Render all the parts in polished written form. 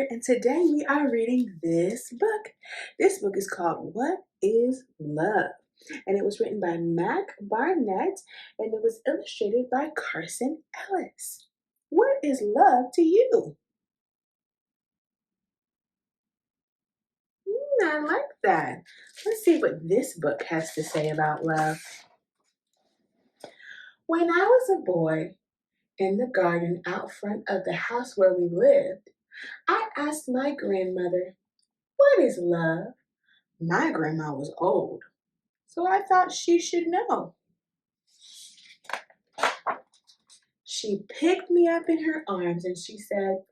here, and today we are reading this book. This book is called What is Love? And it was written by Mac Barnett and it was illustrated by Carson Ellis. What is love to you? I like that. Let's see what this book has to say about love. When I was a boy in the garden out front of the house where we lived, I asked my grandmother, "What is love?" My grandma was old, so I thought she should know. She picked me up in her arms and she said,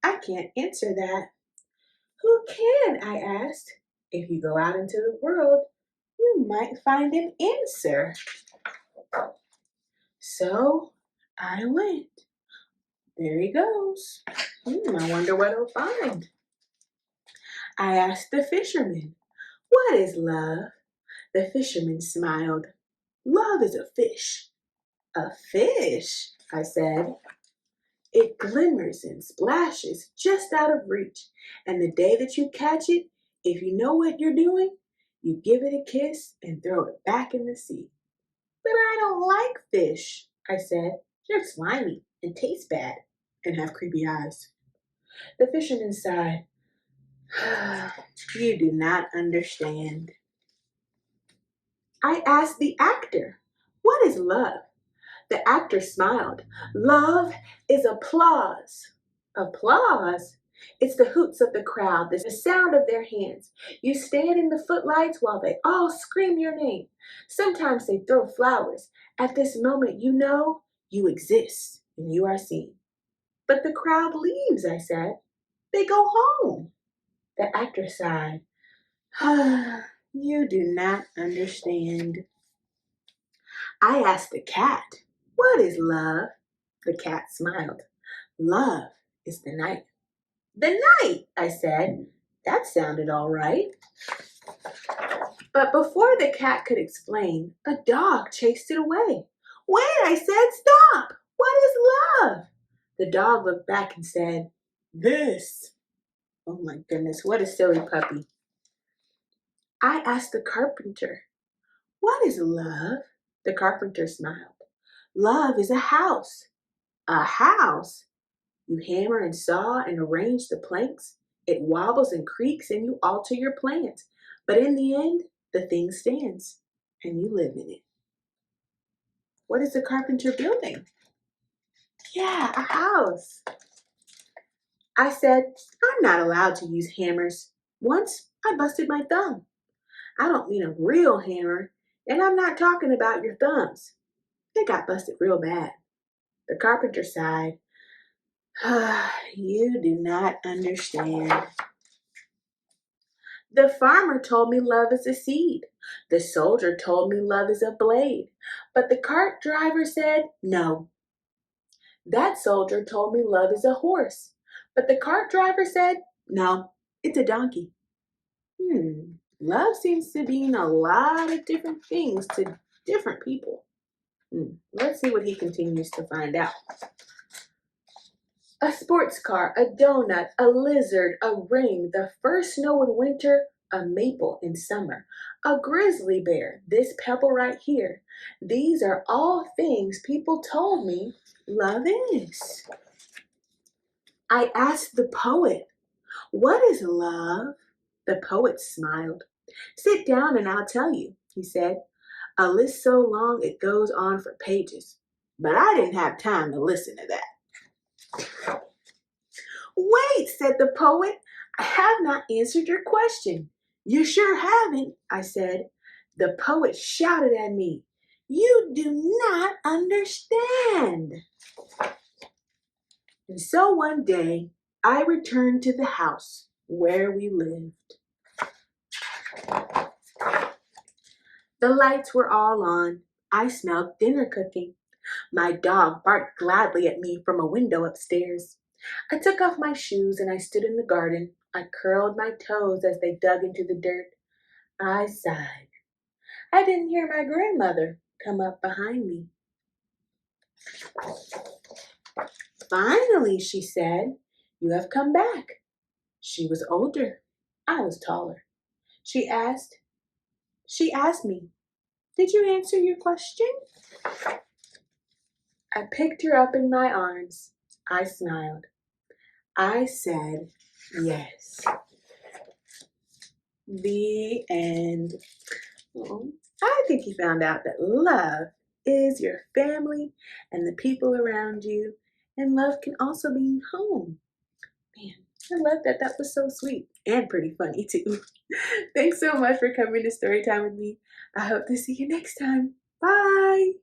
"I can't answer that." "Who can?" I asked. "If you go out into the world, you might find an answer." So I went. There he goes. I wonder what he'll find. I asked the fisherman, "What is love?" The fisherman smiled. "Love is a fish." "A fish?" I said. "It glimmers and splashes just out of reach, and the day that you catch it, if you know what you're doing, you give it a kiss and throw it back in the sea." "But I don't like fish," I said. "They're slimy and taste bad and have creepy eyes." The fisherman sighed. "You do not understand." I asked the actor, "What is love?" The actor smiled. "Love is applause." Applause? It's the hoots of the crowd, the sound of their hands. You stand in the footlights while they all scream your name. Sometimes they throw flowers. At this moment, you know you exist and you are seen. "But the crowd leaves," I said. "They go home." The actor sighed. You do not understand. I asked the cat, "What is love?" The cat smiled. "Love is the night." "The night," I said. That sounded all right. But before the cat could explain, a dog chased it away. "Wait," I said, "stop. What is love?" The dog looked back and said, "This." Oh my goodness, what a silly puppy. I asked the carpenter, "What is love?" The carpenter smiled. "Love is a house." "A house?" You hammer and saw and arrange the planks. It wobbles and creaks and you alter your plans. But in the end, the thing stands and you live in it. What is the carpenter building? Yeah, a house. I said, "I'm not allowed to use hammers. Once I busted my thumb. I don't mean a real hammer, and I'm not talking about your thumbs. They got busted real bad." The carpenter sighed. You do not understand. The farmer told me love is a seed. The soldier told me love is a blade. But the cart driver said no. That soldier told me love is a horse. But the cart driver said no, it's a donkey. Love seems to mean a lot of different things to different people. Let's see what he continues to find out. A sports car, a donut, a lizard, a ring, the first snow in winter, a maple in summer, a grizzly bear, this pebble right here. These are all things people told me love is. I asked the poet, "What is love?" The poet smiled. "Sit down and I'll tell you," he said. "A list so long it goes on for pages. But I didn't have time to listen to that." "Wait," said the poet. "I have not answered your question." "You sure haven't," I said. The poet shouted at me, "You do not understand." And so one day, I returned to the house where we lived. The lights were all on. I smelled dinner cooking. My dog barked gladly at me from a window upstairs. I took off my shoes and I stood in the garden. I curled my toes as they dug into the dirt. I sighed. I didn't hear my grandmother come up behind me. "Finally," she said, "you have come back. She was older. I was taller. She asked me, "Did you answer your question?" I picked her up in my arms. I smiled. I said, "Yes." The end. Oh, I think you found out that love is your family and the people around you, and love can also be home. Man, I love that. That was so sweet and pretty funny too. Thanks so much for coming to Storytime with me. I hope to see you next time. Bye.